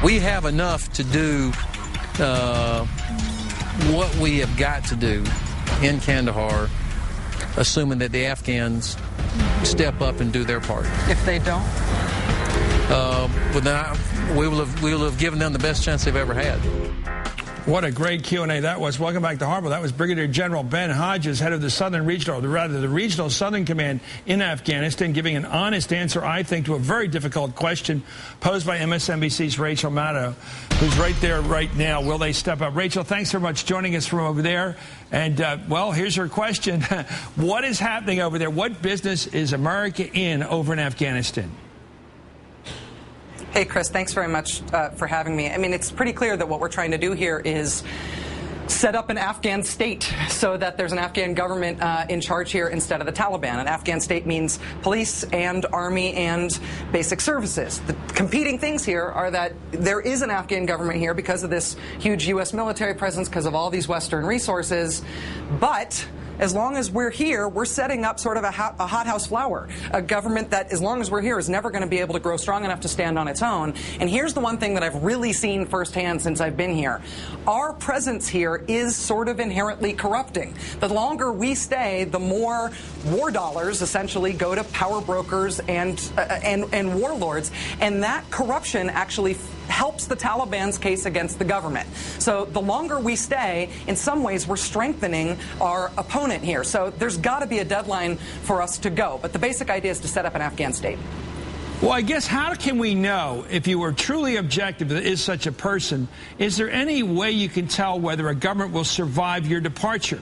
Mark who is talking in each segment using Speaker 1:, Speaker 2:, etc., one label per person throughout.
Speaker 1: We have enough to do what we have got to do in Kandahar, assuming that the Afghans step up and do their part.
Speaker 2: If they don't?
Speaker 1: But then we will have given them the best chance they've ever had.
Speaker 3: What a great Q&A that was. Welcome back to Harville. That was Brigadier General Ben Hodges, head of the Southern Regional, or rather the Regional Southern Command in Afghanistan, giving an honest answer, I think, to a very difficult question posed by MSNBC's Rachel Maddow, who's right there right now. Will they step up? Rachel, thanks so much for joining us from over there. And, well, here's her question. What is happening over there? What business is America in over in Afghanistan?
Speaker 2: Hey, Chris, thanks very much for having me. I mean, it's pretty clear that what we're trying to do here is set up an Afghan state so that there's an Afghan government in charge here instead of the Taliban. An Afghan state means police and army and basic services. The competing things here are that there is an Afghan government here because of this huge U.S. military presence, because of all these Western resources, but as long as we're here, we're setting up sort of a hothouse flower, a government that, as long as we're here, is never going to be able to grow strong enough to stand on its own. And here's the one thing that I've really seen firsthand since I've been here. Our presence here is sort of inherently corrupting. The longer we stay, the more war dollars essentially go to power brokers and warlords, and that corruption actually helps the Taliban's case against the government. So the longer we stay, in some ways, we're strengthening our opponent here. So there's got to be a deadline for us to go. But the basic idea is to set up an Afghan state.
Speaker 3: Well, I guess how can we know, if you were truly objective, that is such a person, is there any way you can tell whether a government will survive your departure?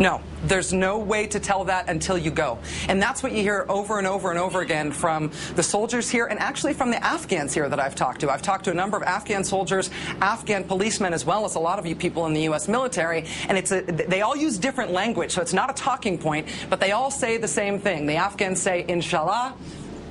Speaker 2: No. There's no way to tell that until you go. And that's what you hear over and over and over again from the soldiers here, and actually from the Afghans here that I've talked to. I've talked to a number of Afghan soldiers, Afghan policemen, as well as a lot of you people in the U.S. military, and they all use different language, so it's not a talking point, but they all say the same thing. The Afghans say, inshallah,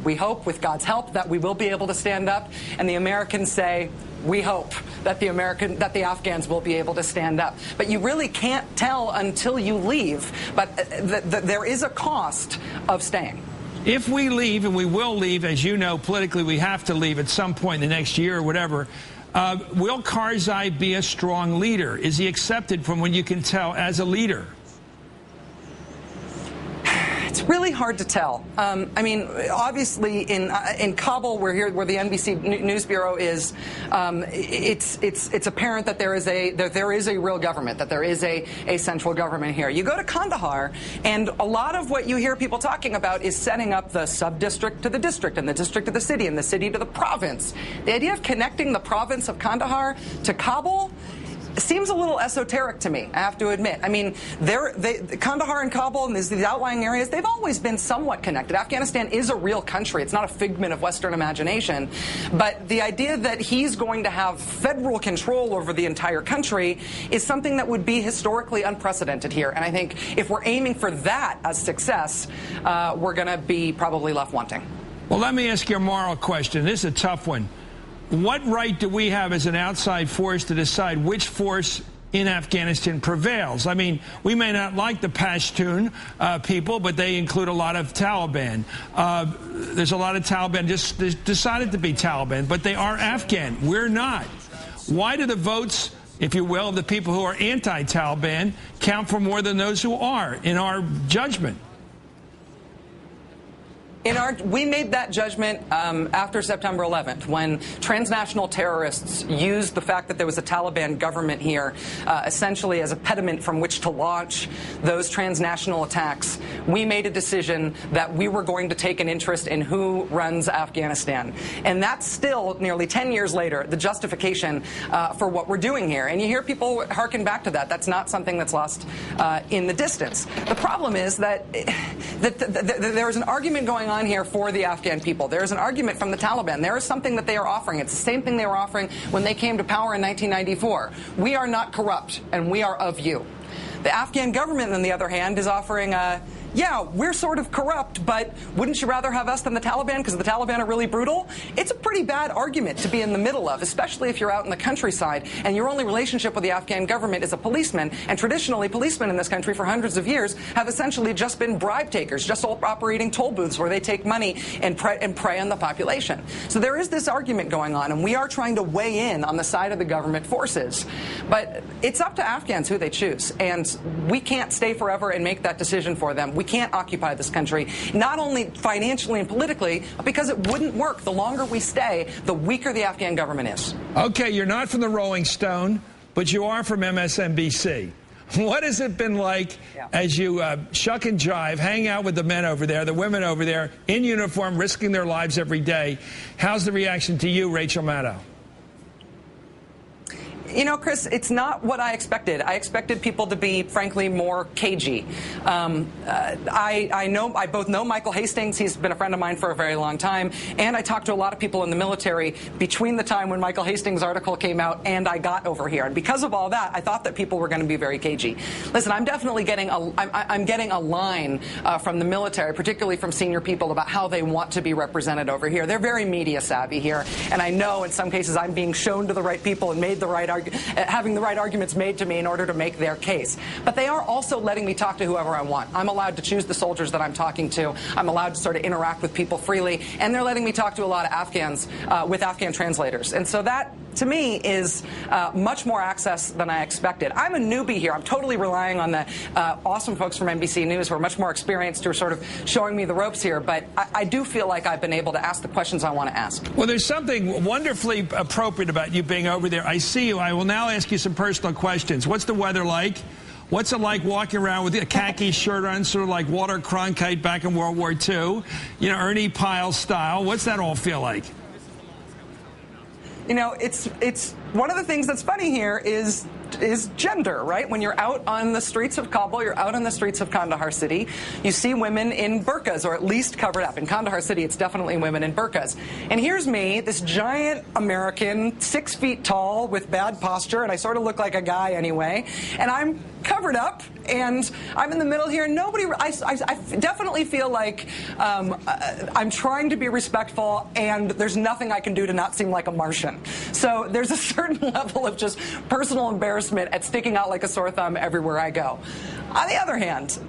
Speaker 2: we hope, with God's help, that we will be able to stand up, and the Americans say, we hope that the Afghans will be able to stand up. But you really can't tell until you leave. But there is a cost of staying.
Speaker 3: If we leave, and we will leave, as you know, politically we have to leave at some point in the next year or whatever, will Karzai be a strong leader? Is he accepted from what you can tell as a leader?
Speaker 2: It's really hard to tell. I mean, obviously, in Kabul, where the NBC News Bureau is, it's apparent that there is a real government, that there is a central government here. You go to Kandahar, and a lot of what you hear people talking about is setting up the sub-district to the district, and the district to the city, and the city to the province. The idea of connecting the province of Kandahar to Kabul seems a little esoteric to me, I have to admit. I mean, Kandahar and Kabul and these outlying areas, they've always been somewhat connected. Afghanistan is a real country. It's not a figment of Western imagination. But the idea that he's going to have federal control over the entire country is something that would be historically unprecedented here. And I think if we're aiming for that as success, we're going to be probably left wanting.
Speaker 3: Well, let me ask you a moral question. This is a tough one. What right do we have as an outside force to decide which force in Afghanistan prevails? I mean, we may not like the Pashtun people, but they include a lot of Taliban. There's a lot of Taliban just decided to be Taliban, but they are Afghan. We're not. Why do the votes, if you will, of the people who are anti-Taliban count for more than those who are, in our judgment?
Speaker 2: We made that judgment after September 11th, when transnational terrorists used the fact that there was a Taliban government here essentially as a pediment from which to launch those transnational attacks. We made a decision that we were going to take an interest in who runs Afghanistan. And that's still, nearly 10 years later, the justification for what we're doing here. And you hear people harken back to that. That's not something that's lost in the distance. The problem is that there's an argument going on here for the Afghan people. There is an argument from the Taliban. There is something that they are offering. It's the same thing they were offering when they came to power in 1994. We are not corrupt, and we are of you. The Afghan government, on the other hand, is offering yeah, we're sort of corrupt, but wouldn't you rather have us than the Taliban because the Taliban are really brutal? It's a pretty bad argument to be in the middle of, especially if you're out in the countryside and your only relationship with the Afghan government is a policeman. And traditionally, policemen in this country for hundreds of years have essentially just been bribe takers, just operating toll booths where they take money and prey on the population. So there is this argument going on, and we are trying to weigh in on the side of the government forces. But it's up to Afghans who they choose, and we can't stay forever and make that decision for them. We can't occupy this country, not only financially and politically, but because it wouldn't work. The longer we stay, the weaker the Afghan government is.
Speaker 3: Okay, you're not from the Rolling Stone, but you are from MSNBC. What has it been like as you shuck and jive, hang out with the men over there, the women over there, in uniform, risking their lives every day? How's the reaction to you, Rachel Maddow?
Speaker 2: You know, Chris, it's not what I expected. I expected people to be, frankly, more cagey. I both know Michael Hastings. He's been a friend of mine for a very long time. And I talked to a lot of people in the military between the time when Michael Hastings' article came out and I got over here. And because of all that, I thought that people were going to be very cagey. Listen, I'm definitely getting I'm getting a line from the military, particularly from senior people, about how they want to be represented over here. They're very media savvy here. And I know in some cases I'm being shown to the right people and made the right having the right arguments made to me in order to make their case. But they are also letting me talk to whoever I want. I'm allowed to choose the soldiers that I'm talking to. I'm allowed to sort of interact with people freely. And they're letting me talk to a lot of Afghans with Afghan translators. And so that, to me, is much more access than I expected. I'm a newbie here. I'm totally relying on the awesome folks from NBC News who are much more experienced, who are sort of showing me the ropes here. But I do feel like I've been able to ask the questions I want to ask.
Speaker 3: Well, there's something wonderfully appropriate about you being over there. I see you. I will now ask you some personal questions. What's the weather like? What's it like walking around with a khaki shirt on, sort of like Walter Cronkite back in World War II? You know, Ernie Pyle style. What's that all feel like?
Speaker 2: You know, it's one of the things that's funny here is gender, right? When you're out on the streets of Kabul, you're out on the streets of Kandahar city, you see women in burqas, or at least covered up. In Kandahar city, it's definitely women in burqas. And here's me, this giant American, 6 feet tall with bad posture, and I sort of look like a guy anyway, and I'm covered up, and I'm in the middle here, and nobody, I definitely feel like I'm trying to be respectful, and there's nothing I can do to not seem like a Martian. So there's a certain level of just personal embarrassment at sticking out like a sore thumb everywhere I go. On the other hand,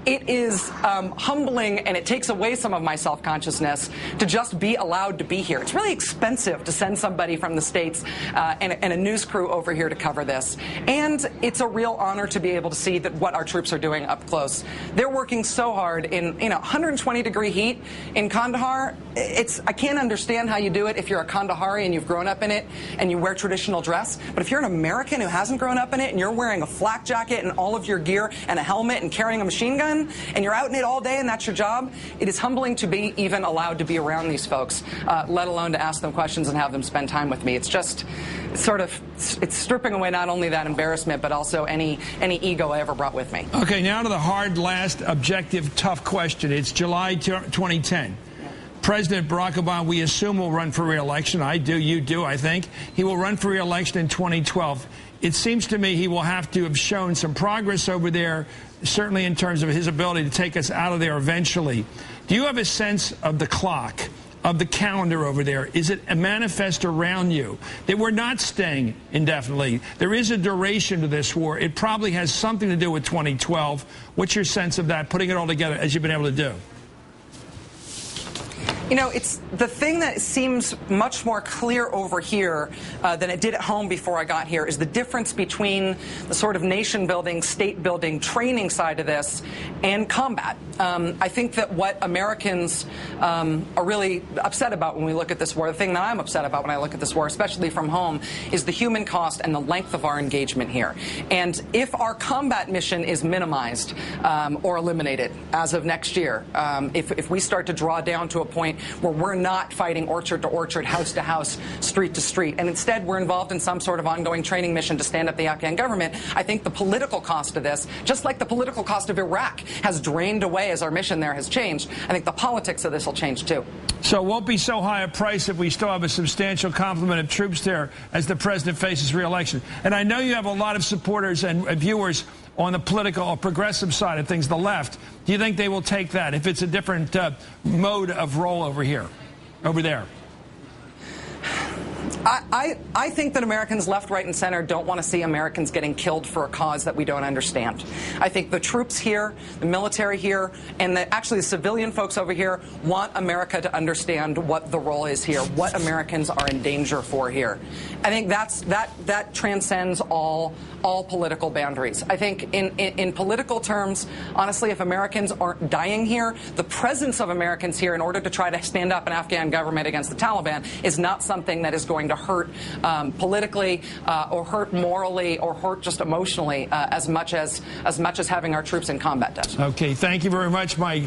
Speaker 2: it is humbling, and it takes away some of my self-consciousness to just be allowed to be here. It's really expensive to send somebody from the States and a news crew over here to cover this. And it's a real honor to be able to see that what our troops are doing up close. They're working so hard in 120-degree heat in Kandahar. I can't understand how you do it if you're a Kandahari and you've grown up in it and you wear traditional dress. But if you're an American who hasn't grown up in it and you're wearing a flak jacket and all of your gear and a helmet and carrying a machine gun, and you're out in it all day and that's your job, it is humbling to be even allowed to be around these folks, let alone to ask them questions and have them spend time with me. It's just it's stripping away not only that embarrassment, but also any ego I ever brought with me.
Speaker 3: Okay, now to the hard, last, objective, tough question. It's July 2010. President Barack Obama, we assume, will run for re-election. I do, you do, I think. He will run for re-election in 2012. It seems to me he will have to have shown some progress over there, certainly in terms of his ability to take us out of there eventually. Do you have a sense of the clock, of the calendar over there? Is it a manifest around you that we're not staying indefinitely? There is a duration to this war. It probably has something to do with 2012. What's your sense of that, putting it all together as you've been able to do?
Speaker 2: You know, it's the thing that seems much more clear over here than it did at home before I got here is the difference between the sort of nation-building, state-building, training side of this and combat. I think that what Americans are really upset about when we look at this war, the thing that I'm upset about when I look at this war, especially from home, is the human cost and the length of our engagement here. And if our combat mission is minimized or eliminated as of next year, if we start to draw down to a point where we're not fighting orchard to orchard, house to house, street to street, and instead we're involved in some sort of ongoing training mission to stand up the Afghan government, I think the political cost of this, just like the political cost of Iraq, has drained away as our mission there has changed, I think the politics of this will change too.
Speaker 3: So it won't be so high a price if we still have a substantial complement of troops there as the president faces re-election. And I know you have a lot of supporters and viewers on the political or progressive side of things, the left. Do you think they will take that if it's a different mode of role over there?
Speaker 2: I think that Americans left, right, and center don't want to see Americans getting killed for a cause that we don't understand. I think the troops here, the military here, and actually the civilian folks over here want America to understand what the role is here, what Americans are in danger for here. I think that transcends all political boundaries. I think in political terms, honestly, if Americans aren't dying here, the presence of Americans here in order to try to stand up an Afghan government against the Taliban is not something that is going to hurt politically or hurt morally or hurt just emotionally as much as having our troops in combat does.
Speaker 3: Okay, thank you very much, Mike.